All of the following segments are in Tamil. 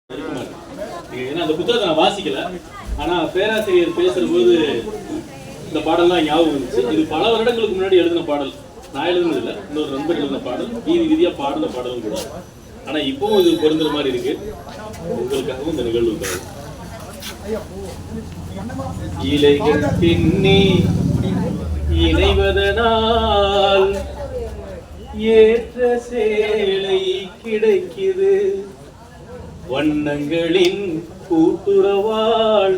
ஏன்னா அந்த புத்தகத்தை நான் வாசிக்கல, ஆனா பேராசிரியர் பேசுற போது இந்த பாடல்லாம் ஞாபகம் வந்துச்சு. இது பல வருடங்களுக்கு முன்னாடி எழுதின பாடல், நான் எழுதுனது இல்லை, இன்னொரு நண்பர் எழுதின பாடல், வீதி வீதியா பாடின பாடலும் கூட. ஆனா இப்பவும் இது பொருந்துற மாதிரி இருக்கு. உங்களுக்காகவும் இந்த நிகழ்வுக்காக இலைகள் பின்னி இணைவதனால் ஏற்ற சேலை கிடைக்குது, வண்ணங்களின் கூட்டுறவாள்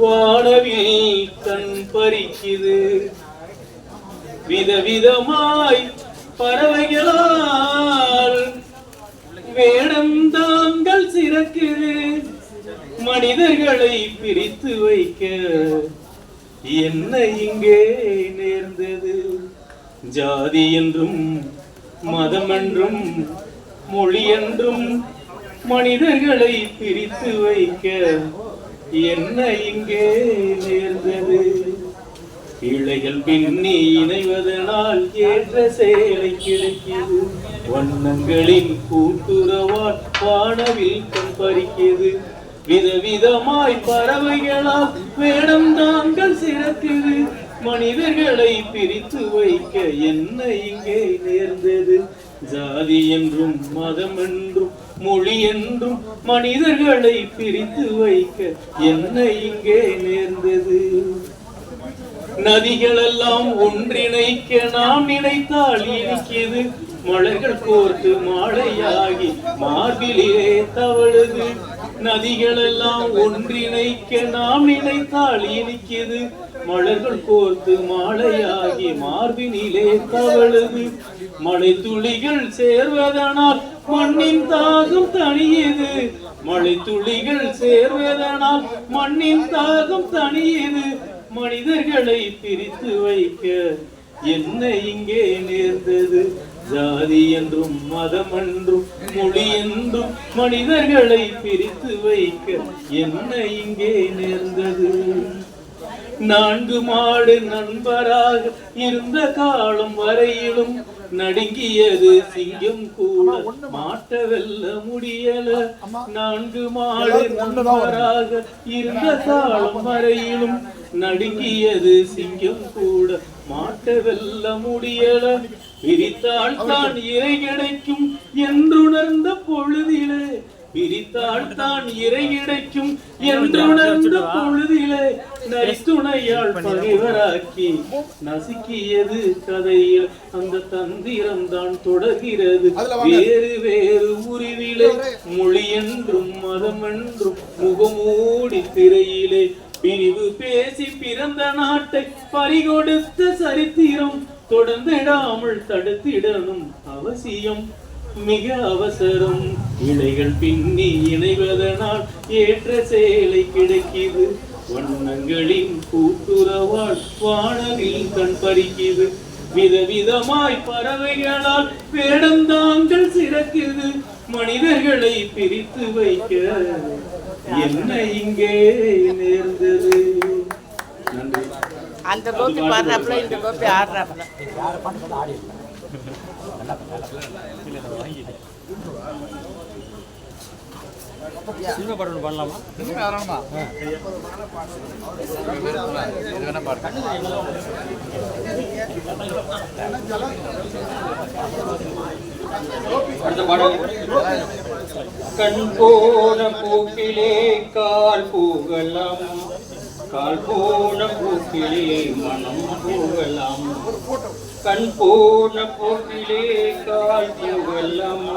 வானவில் கண் பறிக்குது, விதவிதமாய் பறவைகளால் வேடந்தாங்கள் சிறக்குது, மனிதர்களை பிரித்து வைக்க என்ன இங்கே நேர்ந்தது, ஜாதி என்றும் மதம் என்றும் மொழி என்றும் மனிதர்களை பிரித்து வைக்க என்ன இங்கே நேர்ந்தது, இழைகள் பின்னி இணைவதனால் ஏற்ற சேலை கிடைக்கிறது, வண்ணங்களின் கூட்டுறவால் வானவில் கண் பறிக்கிறது, விதவிதமாய் பறவைகளால் வேடம் தாங்கள் சிறக்குது, மனிதர்களை பிரித்து வைக்க என்ன இங்கே நேர்ந்தது, ஜாதி என்றும் மதம் என்றும் மொழி என்றும் மனிதர்களை பிரித்து வைக்க என்ன இங்கே நேர்ந்தது, நதிகளெல்லாம் ஒன்றிணைக்க நாம் நினைத்தால் இனிக்கிறது, மலர்கள் கோர்த்து மாலையாகி மார்பிலே தவழுது, நதிகளெல்லாம் ஒன்றிணைக்க நாம் நினைத்தால் இனிக்கிறது, மலர்கள் கோர்த்து மாலையாகி மார்பினிலே தவழுது, மழை துளிகள் சேர்வதனால் மண்ணின் தாகம் தணியுது, மழை துளிகள் சேர்வதனால் மண்ணின் தாகம் தணியுது, மனிதர்களை பிரித்து வைக்க என்ன இங்கே நேர்ந்தது, ஜாதி என்றும் மதம் என்றும் மொழி என்றும் மனிதர்களை பிரித்து வைக்க என்ன இங்கே நேர்ந்தது, நான்கு மாடு நண்பராக இருந்த காலம் வரையிலும் நடுங்கியது சிங்கம் கூட மாட்ட வெல்ல முடியல, நான்கு மாடு நண்பராக இருந்த காலம் வரையிலும் நடுங்கியது சிங்கம் கூட மாட்ட வெல்ல முடியல, பிரித்தால் தான் இறை கிடைக்கும் என்றுணர்ந்த பொழுதிலே, பிரித்தால் தான் இறை கிடைக்கும் என்றுணர்ந்த பொழுதிலே நரித்துணையால் பகைவராக்கி நசுக்கியது கதையில் அந்த தந்திரம் தான் தொடர்கிறது, வேறு வேறு உருவிலே மொழி என்றும் மதம் என்றும் முகமூடி திரையிலே பிரிவு பேசி பிறந்த நாட்டை பறிகொடுத்த சரித்திரம் தொடர்ந்திடாமல் தடுத்திடணும் அவசியம் மிக அவசரம், இலைகள் பின்னி இணைவதனால் ஏற்ற சேலை கிடைக்குது, வண்ணங்களின் கூட்டுறவால் வானவில் கண் பறிக்குது, விதவிதமாய் பறவைகளால் வேடந்தாங்கள் சிறக்குது, மனிதர்களை பிரித்து வைக்க என்ன இங்கே நேர்ந்தது. நன்றி. அந்த கோப்பி பாடுறாப்புல இந்த கோப்பி ஆடுறாப்புல சினிமா பாட்டு பண்ணலாமா? கண் போன போக்கிலே கால் போகலாம், கால் போன போக்கிலே மனம் போகலாம், கண் போன போக்கிலே கால் போகலாம்,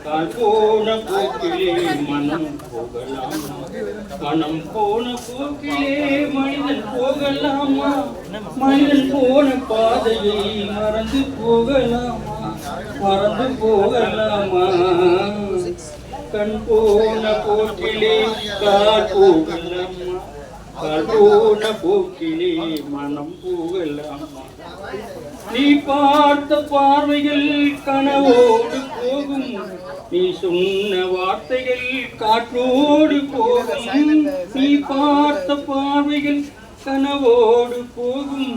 கால் போன போக்கிலே மனம் போகலாம், மனம் போன போக்கிலே மனிதன் போகலாமா, மனிதன் போன பாதையை மறந்து போகலாமா, மறந்து போகலாமா, கண் போன போக்கிலே கால் போகலாமா, கால் போன போக்கிலே மனம் போகலாமா, நீ பார்த்த பார்வைகள் கனவோடு போகும், நீ சொன்ன வார்த்தைகள் காற்றோடு போகும், நீ பார்த்த பார்வைகள் கனவோடு போகும்,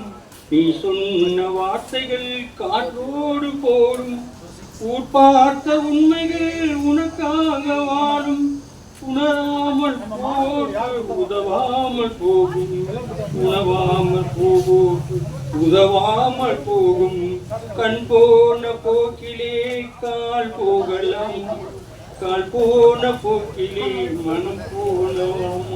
நீ சொன்ன வார்த்தைகள் காற்றோடு போடும், பார்த்த உண்மைகள் உனக்காக வாழும் உணராமல் போக்கு உதவாமல் போகும் உணவாமல் போகும் உதவாமல் போகும் கண் போன போக்கிலே கால் போகலாம் கால் போன போக்கிலே மனம் போகலாம்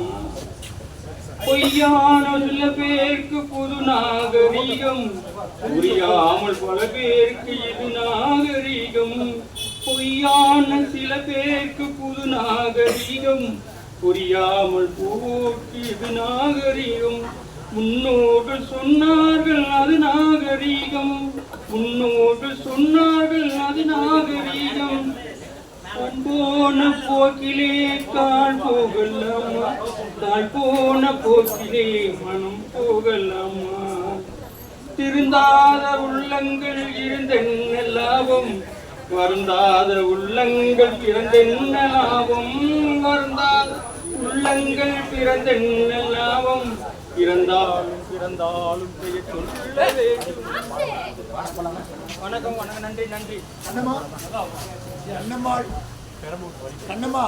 பொய்யான சில பேருக்கு புது நாகரீகம் புரியாமல் பல பேருக்கு இது நாகரீகம் பொய்யான சில பேருக்கு புது நாகரீகம் புரியாமல் போக்கு இது நாகரீகம் முன்னோர்கள் சொன்னார்கள் அது நாகரீகம் முன்னோர்கள் சொன்னார்கள் அது நாகரீகம் கண் போன போக்கிலே கால் போகலாமா கால் போன போக்கிலே மனம் போகலாமா திருந்தாத உள்ளங்கள் இருந்தென்ன லாபம் வருந்தாத உள்ளங்கள் பிறந்தென்ன லாபம் வருந்தாத உள்ளங்கள் பிறந்தென்ன லாபம் பிறந்தாலும் பிறந்தாலும் பெயர் சொல்ல வேண்டும். வணக்கம் வணக்கம் நன்றி நன்றி. கண்ணம்மா கண்ணம்மா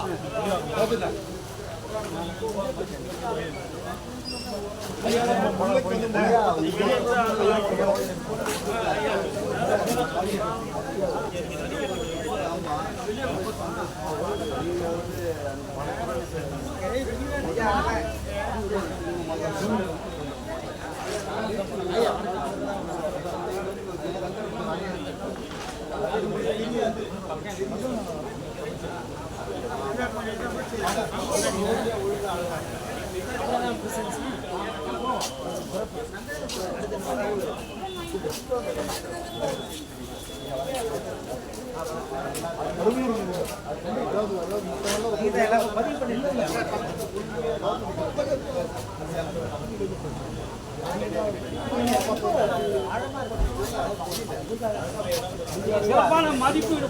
சிறப்பான மதிப்பீடு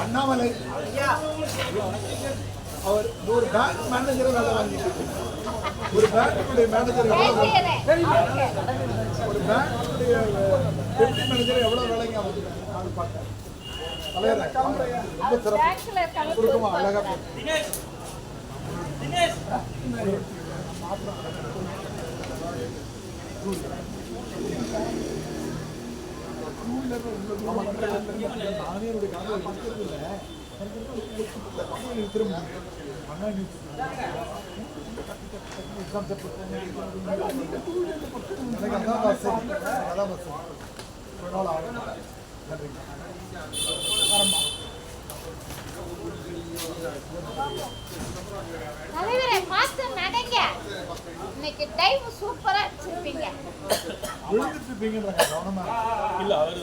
அண்ணாமலை அவர் ஒரு பேங்க் மேனேஜரை வேலை வாங்கிட்டு ஒரு பேங்குடைய மேனேஜர் ஒரு பேங்குடைய டெப்டி மேனேஜர் எவ்வளவு வேலைங்க ஆகுது நான் பார்த்தேன் ரொம்ப சிறப்பு சுருக்கமா அழகா திரும்ப தலைவரே மாஸ்டர் நடங்க. இன்னைக்கு டைம் சூப்பரா வச்சிருப்பீங்க. இல்ல அவர்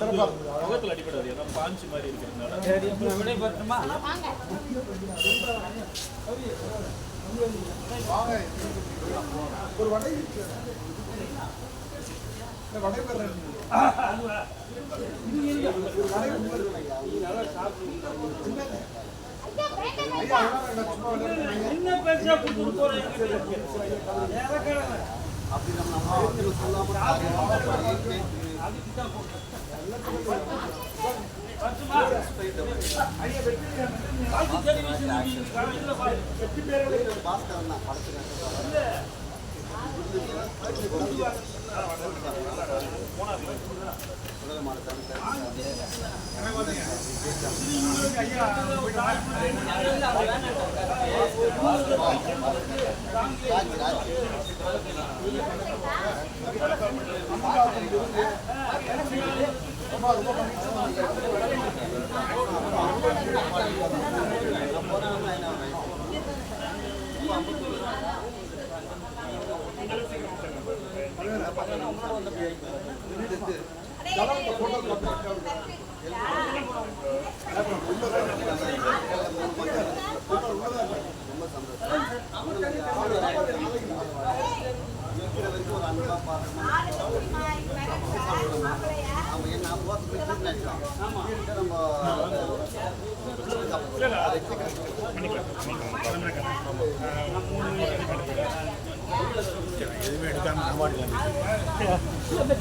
முகத்துல அடிபடாது ஏன்னா பாஞ்சு மாதிரி இருக்கிறதுனால வாங்க. ஒரு வடை வடை எதுவுமே எடுக்காம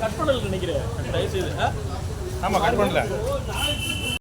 கட் பண்ணல நினைக்கிறேன் தயவு செய்து ஆமா கட் பண்ணல